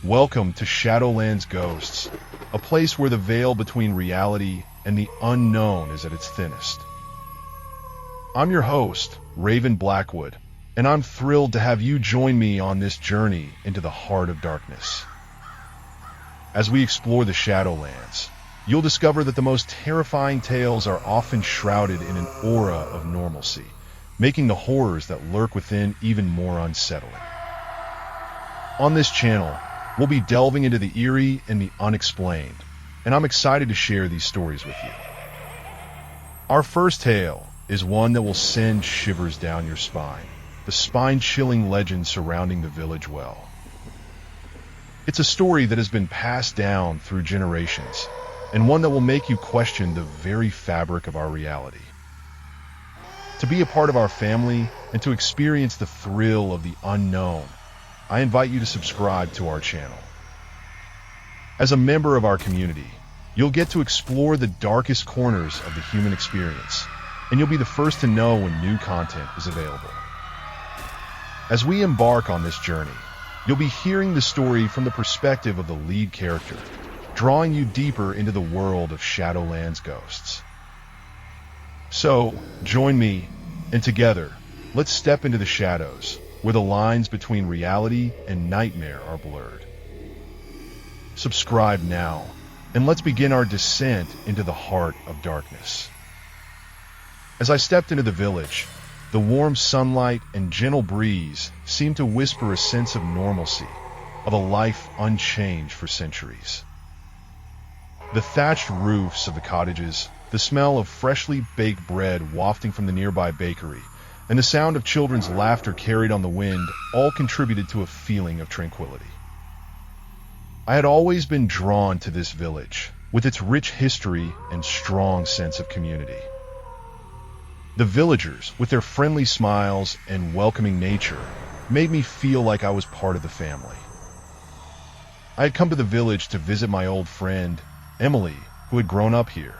Welcome to Shadowlands Ghosts, a place where the veil between reality and the unknown is at its thinnest. I'm your host, Raven Blackwood, and I'm thrilled to have you join me on this journey into the heart of darkness. As we explore the Shadowlands, you'll discover that the most terrifying tales are often shrouded in an aura of normalcy, making the horrors that lurk within even more unsettling. On this channel, we'll be delving into the eerie and the unexplained, and I'm excited to share these stories with you. Our first tale is one that will send shivers down your spine, the spine-chilling legend surrounding the village well. It's a story that has been passed down through generations, and one that will make you question the very fabric of our reality. To be a part of our family and to experience the thrill of the unknown, I invite you to subscribe to our channel. As a member of our community, you'll get to explore the darkest corners of the human experience, and you'll be the first to know when new content is available. As we embark on this journey, you'll be hearing the story from the perspective of the lead character, drawing you deeper into the world of Shadowlands Ghosts. So, join me, and together, let's step into the shadows, where the lines between reality and nightmare are blurred. Subscribe now, and let's begin our descent into the heart of darkness. As I stepped into the village, the warm sunlight and gentle breeze seemed to whisper a sense of normalcy, of a life unchanged for centuries. The thatched roofs of the cottages, the smell of freshly baked bread wafting from the nearby bakery, and the sound of children's laughter carried on the wind all contributed to a feeling of tranquility. I had always been drawn to this village, with its rich history and strong sense of community. The villagers, with their friendly smiles and welcoming nature, made me feel like I was part of the family. I had come to the village to visit my old friend, Emily, who had grown up here.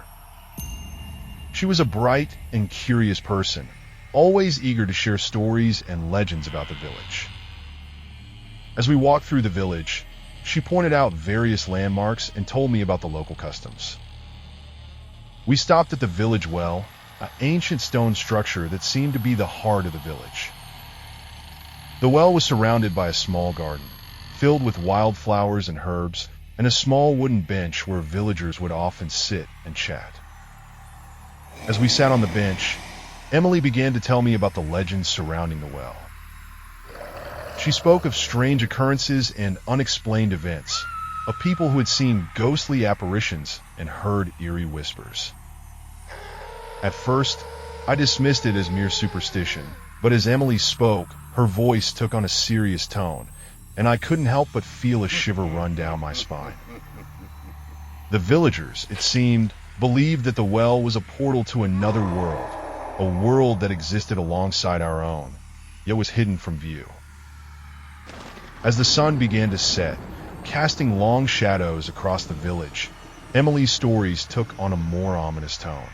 She was a bright and curious person, always eager to share stories and legends about the village. As we walked through the village, she pointed out various landmarks and told me about the local customs. We stopped at the village well, an ancient stone structure that seemed to be the heart of the village. The well was surrounded by a small garden, filled with wildflowers and herbs, and a small wooden bench where villagers would often sit and chat. As we sat on the bench, Emily began to tell me about the legends surrounding the well. She spoke of strange occurrences and unexplained events, of people who had seen ghostly apparitions and heard eerie whispers. At first, I dismissed it as mere superstition, but as Emily spoke, her voice took on a serious tone, and I couldn't help but feel a shiver run down my spine. The villagers, it seemed, believed that the well was a portal to another world, a world that existed alongside our own, yet was hidden from view. As the sun began to set, casting long shadows across the village, Emily's stories took on a more ominous tone.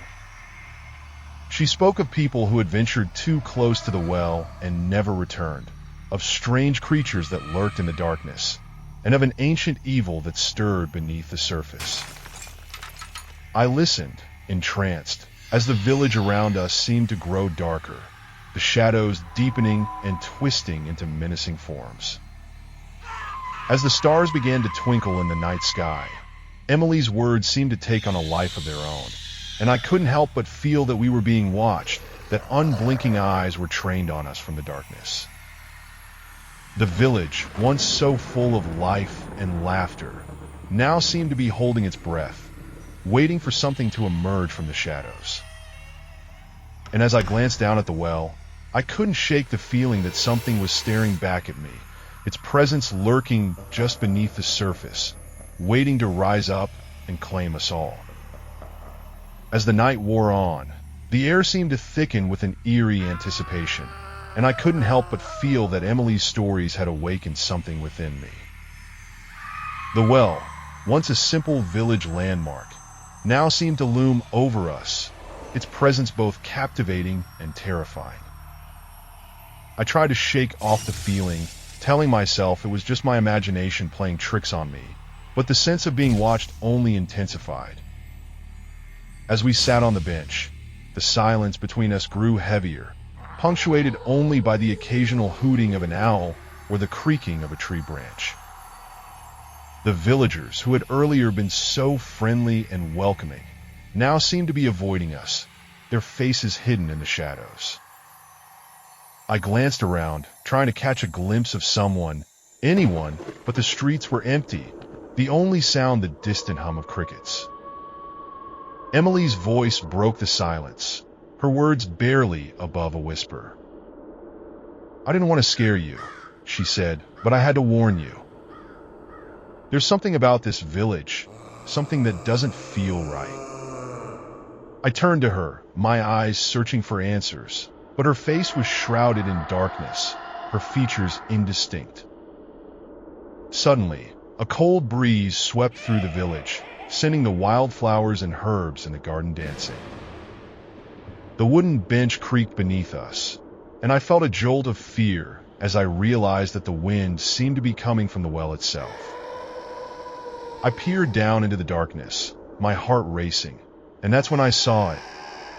She spoke of people who had ventured too close to the well and never returned, of strange creatures that lurked in the darkness, and of an ancient evil that stirred beneath the surface. I listened, entranced, as the village around us seemed to grow darker, the shadows deepening and twisting into menacing forms. As the stars began to twinkle in the night sky, Emily's words seemed to take on a life of their own, and I couldn't help but feel that we were being watched, that unblinking eyes were trained on us from the darkness. The village, once so full of life and laughter, now seemed to be holding its breath, waiting for something to emerge from the shadows. And as I glanced down at the well, I couldn't shake the feeling that something was staring back at me, its presence lurking just beneath the surface, waiting to rise up and claim us all. As the night wore on, the air seemed to thicken with an eerie anticipation, and I couldn't help but feel that Emily's stories had awakened something within me. The well, once a simple village landmark, now seemed to loom over us, its presence both captivating and terrifying. I tried to shake off the feeling, telling myself it was just my imagination playing tricks on me, but the sense of being watched only intensified. As we sat on the bench, the silence between us grew heavier, punctuated only by the occasional hooting of an owl or the creaking of a tree branch. The villagers, who had earlier been so friendly and welcoming, now seemed to be avoiding us, their faces hidden in the shadows. I glanced around, trying to catch a glimpse of someone, anyone, but the streets were empty, the only sound the distant hum of crickets. Emily's voice broke the silence, her words barely above a whisper. "I didn't want to scare you," she said, "but I had to warn you. There's something about this village, something that doesn't feel right." I turned to her, my eyes searching for answers, but her face was shrouded in darkness, her features indistinct. Suddenly, a cold breeze swept through the village, sending the wildflowers and herbs in the garden dancing. The wooden bench creaked beneath us, and I felt a jolt of fear as I realized that the wind seemed to be coming from the well itself. I peered down into the darkness, my heart racing, and that's when I saw it,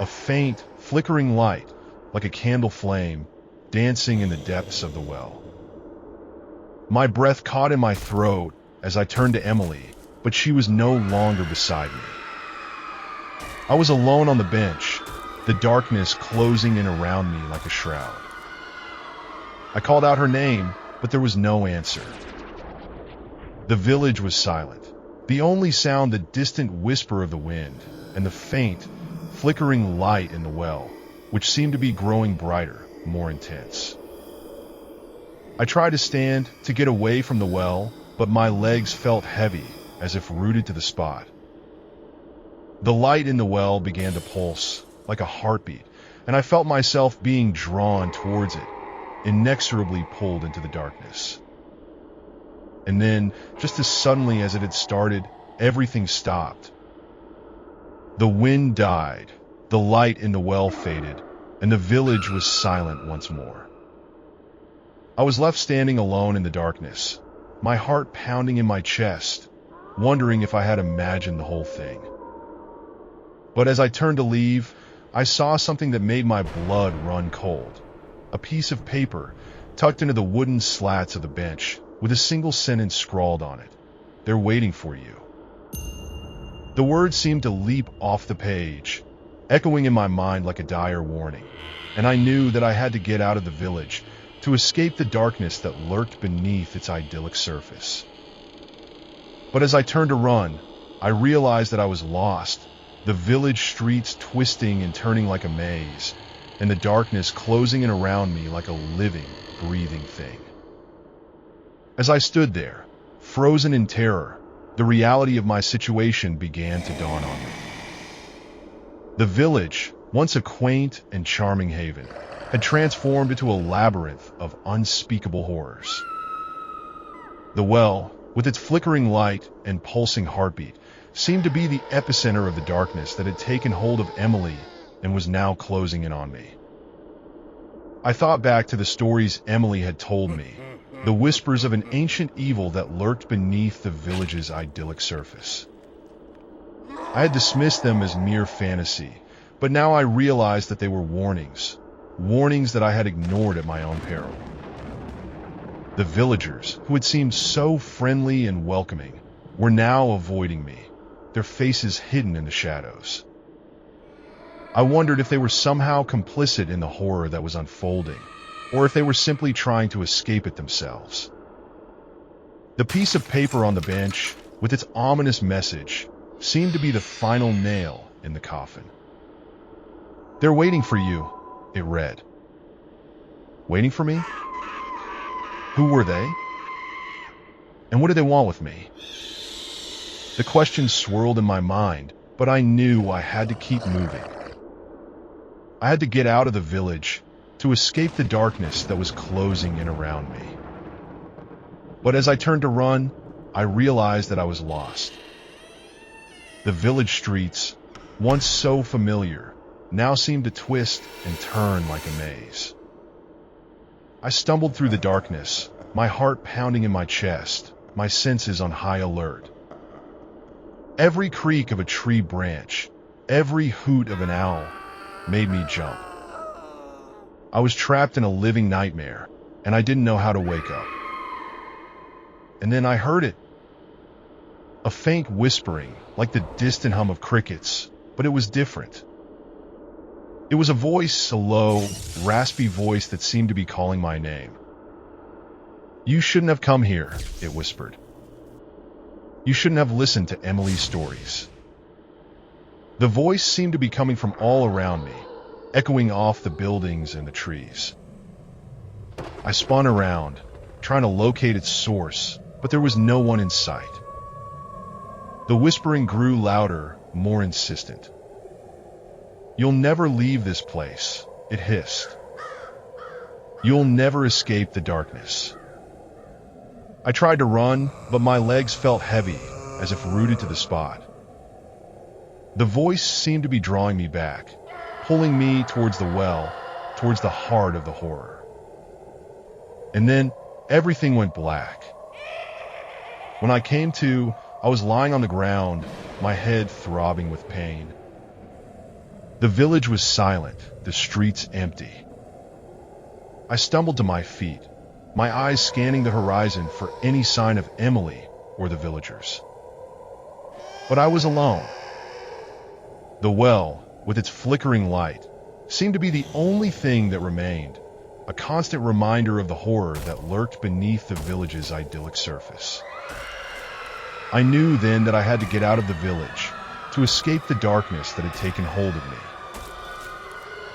a faint, flickering light, like a candle flame, dancing in the depths of the well. My breath caught in my throat as I turned to Emily, but she was no longer beside me. I was alone on the bench, the darkness closing in around me like a shroud. I called out her name, but there was no answer. The village was silent. The only sound the distant whisper of the wind and the faint, flickering light in the well, which seemed to be growing brighter, more intense. I tried to stand, to get away from the well, but my legs felt heavy, as if rooted to the spot. The light in the well began to pulse, like a heartbeat, and I felt myself being drawn towards it, inexorably pulled into the darkness. And then, just as suddenly as it had started, everything stopped. The wind died, the light in the well faded, and the village was silent once more. I was left standing alone in the darkness, my heart pounding in my chest, wondering if I had imagined the whole thing. But as I turned to leave, I saw something that made my blood run cold. A piece of paper tucked into the wooden slats of the bench, with a single sentence scrawled on it. "They're waiting for you." The words seemed to leap off the page, echoing in my mind like a dire warning, and I knew that I had to get out of the village to escape the darkness that lurked beneath its idyllic surface. But as I turned to run, I realized that I was lost, the village streets twisting and turning like a maze, and the darkness closing in around me like a living, breathing thing. As I stood there, frozen in terror, the reality of my situation began to dawn on me. The village, once a quaint and charming haven, had transformed into a labyrinth of unspeakable horrors. The well, with its flickering light and pulsing heartbeat, seemed to be the epicenter of the darkness that had taken hold of Emily and was now closing in on me. I thought back to the stories Emily had told me, the whispers of an ancient evil that lurked beneath the village's idyllic surface. I had dismissed them as mere fantasy, but now I realized that they were warnings, warnings that I had ignored at my own peril. The villagers, who had seemed so friendly and welcoming, were now avoiding me, their faces hidden in the shadows. I wondered if they were somehow complicit in the horror that was unfolding, or if they were simply trying to escape it themselves. The piece of paper on the bench, with its ominous message, seemed to be the final nail in the coffin. "They're waiting for you," it read. Waiting for me? Who were they? And what did they want with me? The questions swirled in my mind, but I knew I had to keep moving. I had to get out of the village, to escape the darkness that was closing in around me. But as I turned to run, I realized that I was lost. The village streets, once so familiar, now seemed to twist and turn like a maze. I stumbled through the darkness, my heart pounding in my chest, my senses on high alert. Every creak of a tree branch, every hoot of an owl made me jump. I was trapped in a living nightmare, and I didn't know how to wake up. And then I heard it. A faint whispering, like the distant hum of crickets, but it was different. It was a voice, a low, raspy voice that seemed to be calling my name. "You shouldn't have come here," it whispered. "You shouldn't have listened to Emily's stories." The voice seemed to be coming from all around me, echoing off the buildings and the trees. I spun around, trying to locate its source, but there was no one in sight. The whispering grew louder, more insistent. "You'll never leave this place," it hissed. "You'll never escape the darkness." I tried to run, but my legs felt heavy, as if rooted to the spot. The voice seemed to be drawing me back, pulling me towards the well, towards the heart of the horror. And then everything went black. When I came to, I was lying on the ground, my head throbbing with pain. The village was silent, the streets empty. I stumbled to my feet, my eyes scanning the horizon for any sign of Emily or the villagers. But I was alone. The well, with its flickering light, seemed to be the only thing that remained, a constant reminder of the horror that lurked beneath the village's idyllic surface. I knew then that I had to get out of the village, to escape the darkness that had taken hold of me.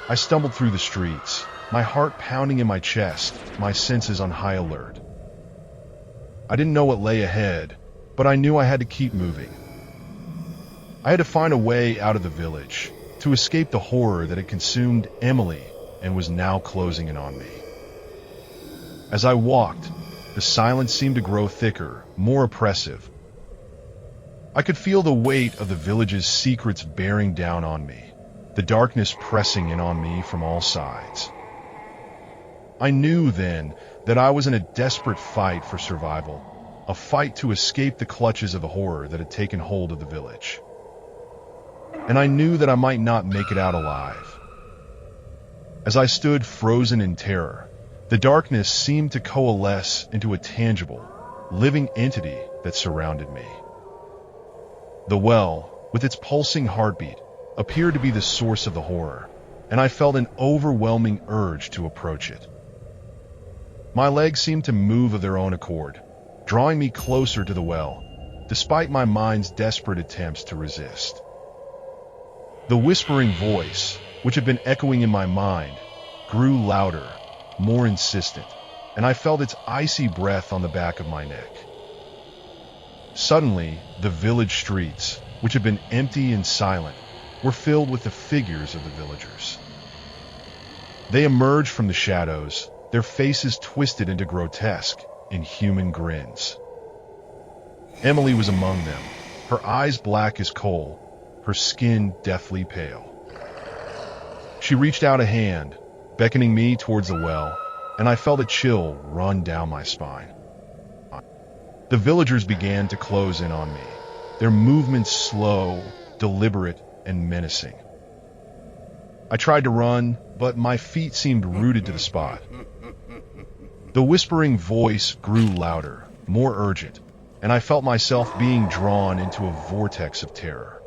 I stumbled through the streets, my heart pounding in my chest, my senses on high alert. I didn't know what lay ahead, but I knew I had to keep moving. I had to find a way out of the village, to escape the horror that had consumed Emily and was now closing in on me. As I walked, the silence seemed to grow thicker, more oppressive. I could feel the weight of the village's secrets bearing down on me, the darkness pressing in on me from all sides. I knew then that I was in a desperate fight for survival, a fight to escape the clutches of the horror that had taken hold of the village. And I knew that I might not make it out alive. As I stood frozen in terror, the darkness seemed to coalesce into a tangible, living entity that surrounded me. The well, with its pulsing heartbeat, appeared to be the source of the horror, and I felt an overwhelming urge to approach it. My legs seemed to move of their own accord, drawing me closer to the well, despite my mind's desperate attempts to resist. The whispering voice, which had been echoing in my mind, grew louder, more insistent, and I felt its icy breath on the back of my neck. Suddenly, the village streets, which had been empty and silent, were filled with the figures of the villagers. They emerged from the shadows, their faces twisted into grotesque, inhuman grins. Emily was among them, her eyes black as coal, her skin deathly pale. She reached out a hand, beckoning me towards the well, and I felt a chill run down my spine. The villagers began to close in on me, their movements slow, deliberate, and menacing. I tried to run, but my feet seemed rooted to the spot. The whispering voice grew louder, more urgent, and I felt myself being drawn into a vortex of terror.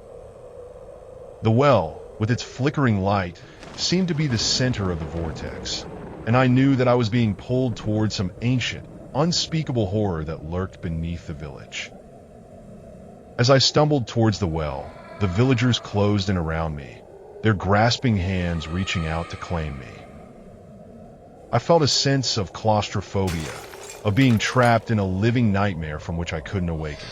The well, with its flickering light, seemed to be the center of the vortex, and I knew that I was being pulled towards some ancient, unspeakable horror that lurked beneath the village. As I stumbled towards the well, the villagers closed in around me, their grasping hands reaching out to claim me. I felt a sense of claustrophobia, of being trapped in a living nightmare from which I couldn't awaken.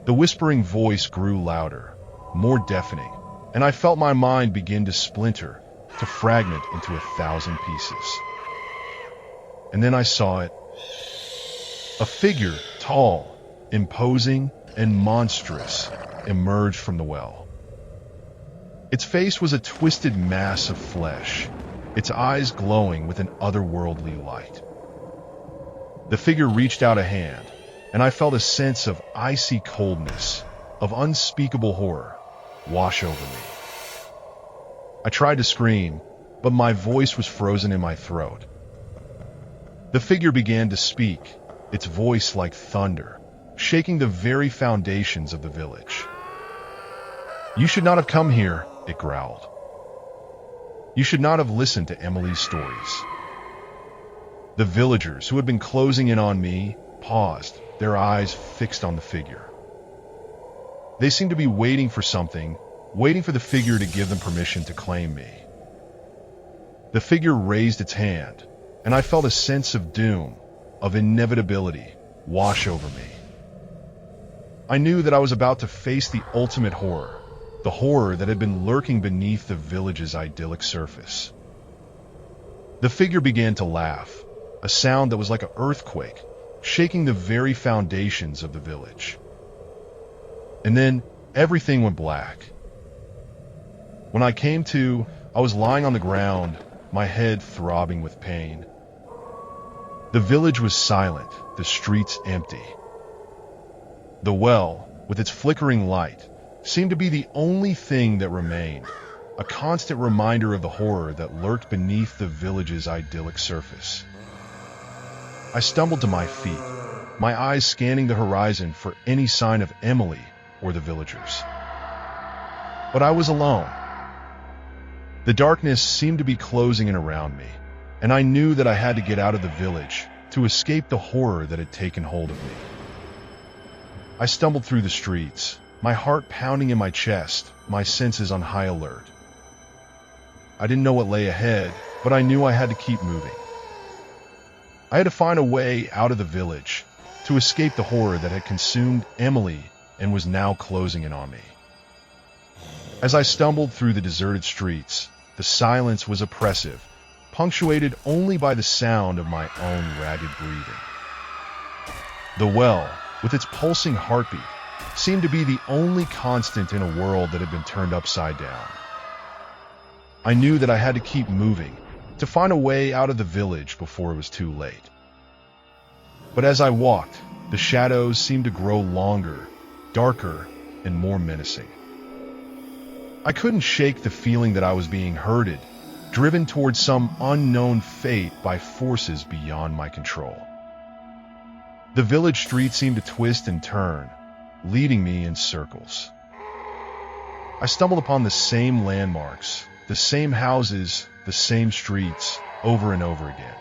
The whispering voice grew louder, more deafening, and I felt my mind begin to splinter, to fragment into 1,000 pieces. And then I saw it. A figure, tall, imposing, and monstrous, emerged from the well. Its face was a twisted mass of flesh, its eyes glowing with an otherworldly light. The figure reached out a hand, and I felt a sense of icy coldness, of unspeakable horror, wash over me. I tried to scream, but my voice was frozen in my throat. The figure began to speak, its voice like thunder, shaking the very foundations of the village. "You should not have come here," it growled. "You should not have listened to Emily's stories." The villagers, who had been closing in on me, paused, their eyes fixed on the figure. They seemed to be waiting for something, waiting for the figure to give them permission to claim me. The figure raised its hand, and I felt a sense of doom, of inevitability, wash over me. I knew that I was about to face the ultimate horror, the horror that had been lurking beneath the village's idyllic surface. The figure began to laugh, a sound that was like an earthquake, shaking the very foundations of the village. And then everything went black. When I came to, I was lying on the ground, my head throbbing with pain. The village was silent, the streets empty. The well, with its flickering light, seemed to be the only thing that remained, a constant reminder of the horror that lurked beneath the village's idyllic surface. I stumbled to my feet, my eyes scanning the horizon for any sign of Emily or the villagers. But I was alone. The darkness seemed to be closing in around me, and I knew that I had to get out of the village to escape the horror that had taken hold of me. I stumbled through the streets, my heart pounding in my chest, my senses on high alert. I didn't know what lay ahead, but I knew I had to keep moving. I had to find a way out of the village, to escape the horror that had consumed Emily and was now closing in on me. As I stumbled through the deserted streets, the silence was oppressive, punctuated only by the sound of my own ragged breathing. The well, with its pulsing heartbeat, seemed to be the only constant in a world that had been turned upside down. I knew that I had to keep moving, to find a way out of the village before it was too late. But as I walked, the shadows seemed to grow longer, darker, and more menacing. I couldn't shake the feeling that I was being herded, driven towards some unknown fate by forces beyond my control. The village streets seemed to twist and turn, leading me in circles. I stumbled upon the same landmarks, the same houses, the same streets, over and over again.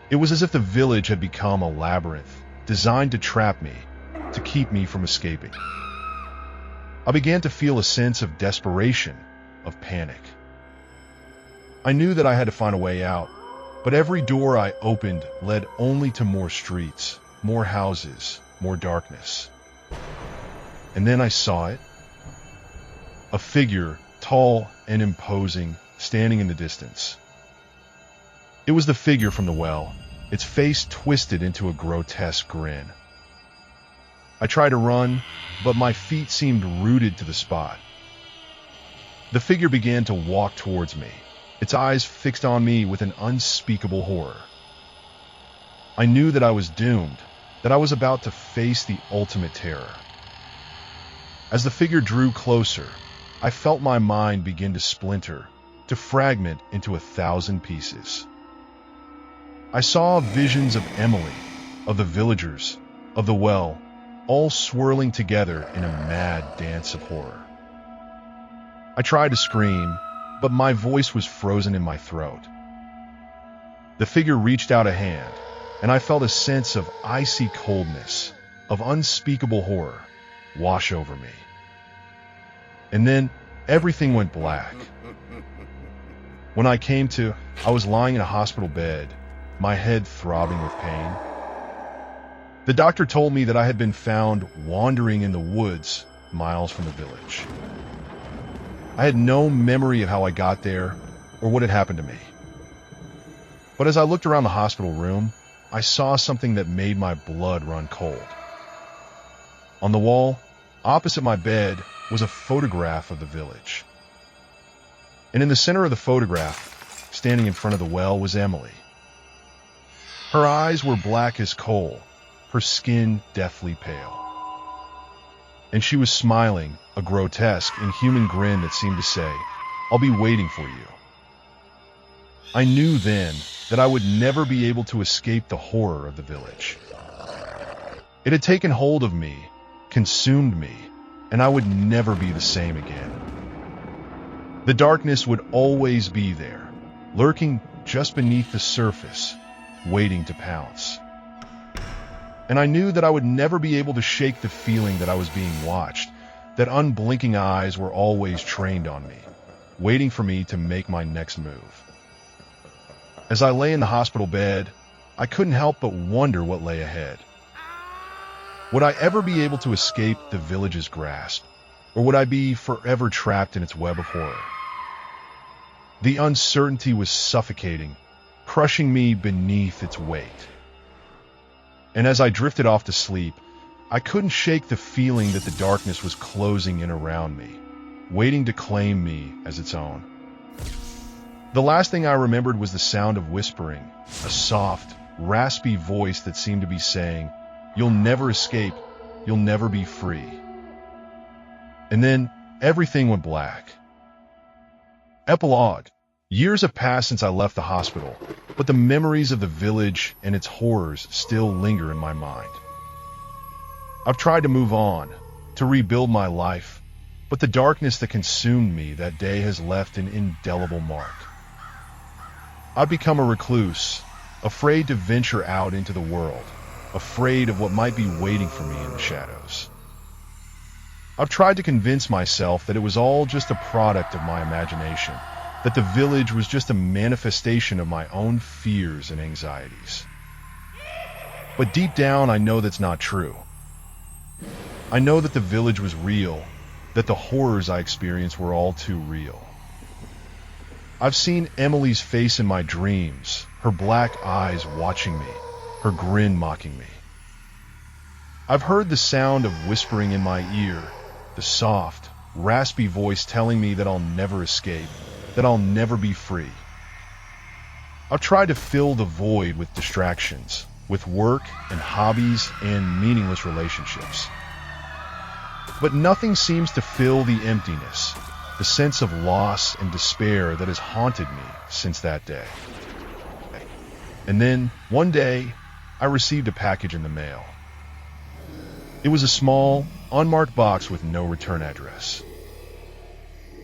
It was as if the village had become a labyrinth, designed to trap me, to keep me from escaping. I began to feel a sense of desperation, of panic. I knew that I had to find a way out, but every door I opened led only to more streets, more houses, more darkness. And then I saw it. A figure, tall and imposing, standing in the distance. It was the figure from the well, its face twisted into a grotesque grin. I tried to run, but my feet seemed rooted to the spot. The figure began to walk towards me, its eyes fixed on me with an unspeakable horror. I knew that I was doomed, that I was about to face the ultimate terror. As the figure drew closer, I felt my mind begin to splinter, to fragment into 1,000 pieces. I saw visions of Emily, of the villagers, of the well, all swirling together in a mad dance of horror. I tried to scream, but my voice was frozen in my throat. The figure reached out a hand, and I felt a sense of icy coldness, of unspeakable horror, wash over me. And then everything went black. When I came to, I was lying in a hospital bed, my head throbbing with pain. The doctor told me that I had been found wandering in the woods miles from the village. I had no memory of how I got there or what had happened to me. But as I looked around the hospital room, I saw something that made my blood run cold. On the wall, opposite my bed, was a photograph of the village. And in the center of the photograph, standing in front of the well, was Emily. Her eyes were black as coal, her skin deathly pale. And she was smiling, a grotesque, inhuman grin that seemed to say, "I'll be waiting for you." I knew then that I would never be able to escape the horror of the village. It had taken hold of me, consumed me, and I would never be the same again. The darkness would always be there, lurking just beneath the surface, waiting to pounce. And I knew that I would never be able to shake the feeling that I was being watched, that unblinking eyes were always trained on me, waiting for me to make my next move. As I lay in the hospital bed, I couldn't help but wonder what lay ahead. Would I ever be able to escape the village's grasp, or would I be forever trapped in its web of horror? The uncertainty was suffocating, crushing me beneath its weight. And as I drifted off to sleep, I couldn't shake the feeling that the darkness was closing in around me, waiting to claim me as its own. The last thing I remembered was the sound of whispering, a soft, raspy voice that seemed to be saying, "You'll never escape, you'll never be free." And then everything went black. Epilogue. Years have passed since I left the hospital, but the memories of the village and its horrors still linger in my mind. I've tried to move on, to rebuild my life, but the darkness that consumed me that day has left an indelible mark. I've become a recluse, afraid to venture out into the world, afraid of what might be waiting for me in the shadows. I've tried to convince myself that it was all just a product of my imagination, that the village was just a manifestation of my own fears and anxieties. But deep down, I know that's not true. I know that the village was real, that the horrors I experienced were all too real. I've seen Emily's face in my dreams, her black eyes watching me, her grin mocking me. I've heard the sound of whispering in my ear, the soft, raspy voice telling me that I'll never escape, that I'll never be free. I've tried to fill the void with distractions, with work and hobbies and meaningless relationships. But nothing seems to fill the emptiness, the sense of loss and despair that has haunted me since that day. And then, one day, I received a package in the mail. It was a small, unmarked box with no return address.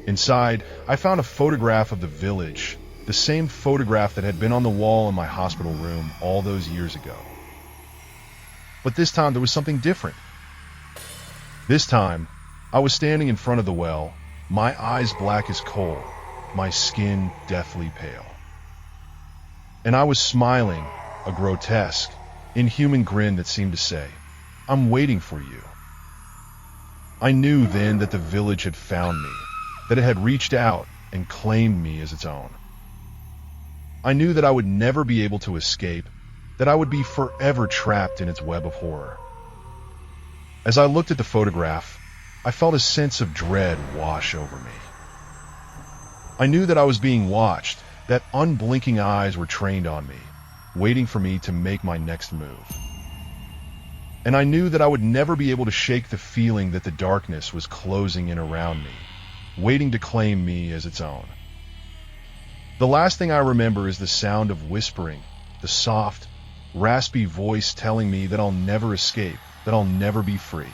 Inside, I found a photograph of the village, the same photograph that had been on the wall in my hospital room all those years ago. But this time there was something different. This time, I was standing in front of the well, my eyes black as coal, my skin deathly pale. And I was smiling, a grotesque, inhuman grin that seemed to say, "I'm waiting for you." I knew then that the village had found me, that it had reached out and claimed me as its own. I knew that I would never be able to escape, that I would be forever trapped in its web of horror. As I looked at the photograph, I felt a sense of dread wash over me. I knew that I was being watched, that unblinking eyes were trained on me, waiting for me to make my next move. And I knew that I would never be able to shake the feeling that the darkness was closing in around me, waiting to claim me as its own. The last thing I remember is the sound of whispering, the soft, raspy voice telling me that I'll never escape, that I'll never be free.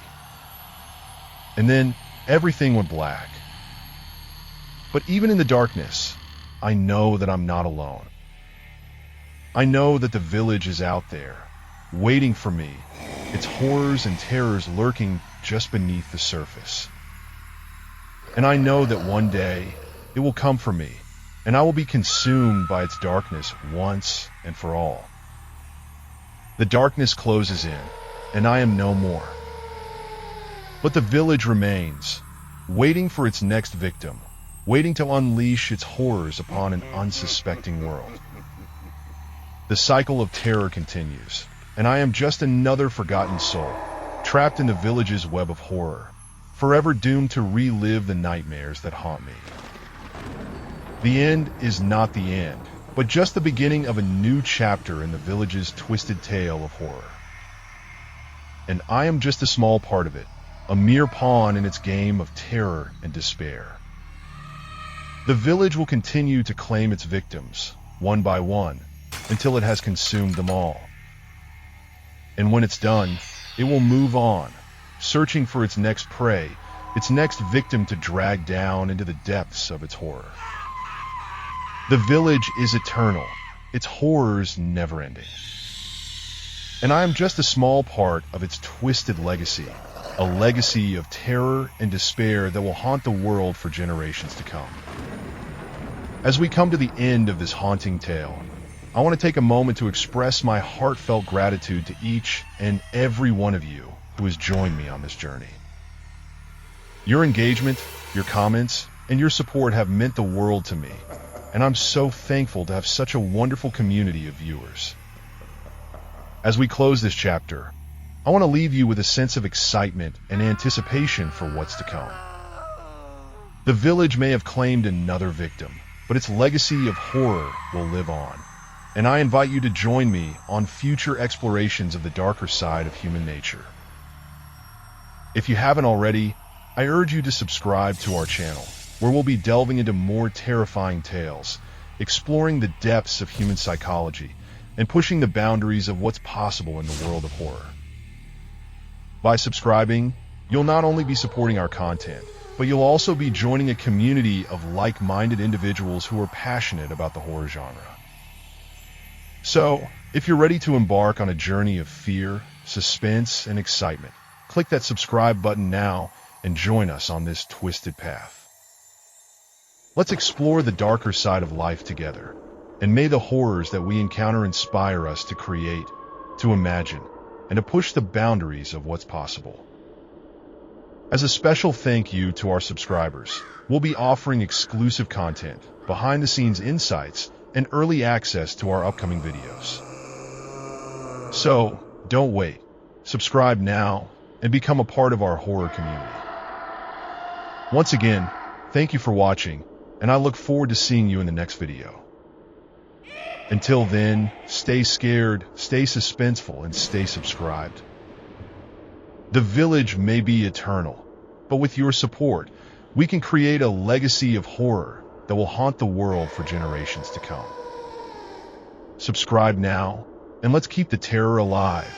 And then everything went black. But even in the darkness, I know that I'm not alone. I know that the village is out there, waiting for me, its horrors and terrors lurking just beneath the surface. And I know that one day it will come for me, and I will be consumed by its darkness once and for all. The darkness closes in, and I am no more. But the village remains, waiting for its next victim, waiting to unleash its horrors upon an unsuspecting world. The cycle of terror continues, and I am just another forgotten soul, trapped in the village's web of horror, forever doomed to relive the nightmares that haunt me. The end is not the end, but just the beginning of a new chapter in the village's twisted tale of horror. And I am just a small part of it, a mere pawn in its game of terror and despair. The village will continue to claim its victims, one by one, until it has consumed them all. And when it's done, it will move on, searching for its next prey, its next victim to drag down into the depths of its horror. The village is eternal, its horrors never-ending. And I am just a small part of its twisted legacy, a legacy of terror and despair that will haunt the world for generations to come. As we come to the end of this haunting tale, I want to take a moment to express my heartfelt gratitude to each and every one of you who has joined me on this journey. Your engagement, your comments, and your support have meant the world to me, and I'm so thankful to have such a wonderful community of viewers. As we close this chapter, I want to leave you with a sense of excitement and anticipation for what's to come. The village may have claimed another victim, but its legacy of horror will live on, and I invite you to join me on future explorations of the darker side of human nature. If you haven't already, I urge you to subscribe to our channel, where we'll be delving into more terrifying tales, exploring the depths of human psychology, and pushing the boundaries of what's possible in the world of horror. By subscribing, you'll not only be supporting our content, but you'll also be joining a community of like-minded individuals who are passionate about the horror genre. So, if you're ready to embark on a journey of fear, suspense, and excitement, click that subscribe button now and join us on this twisted path. Let's explore the darker side of life together, and may the horrors that we encounter inspire us to create, to imagine, and to push the boundaries of what's possible. As a special thank you to our subscribers, we'll be offering exclusive content, behind-the-scenes insights, and early access to our upcoming videos. So, don't wait. Subscribe now and become a part of our horror community. Once again, thank you for watching, and I look forward to seeing you in the next video. Until then, stay scared, stay suspenseful, and stay subscribed. The village may be eternal, but with your support, we can create a legacy of horror that will haunt the world for generations to come. Subscribe now, and let's keep the terror alive.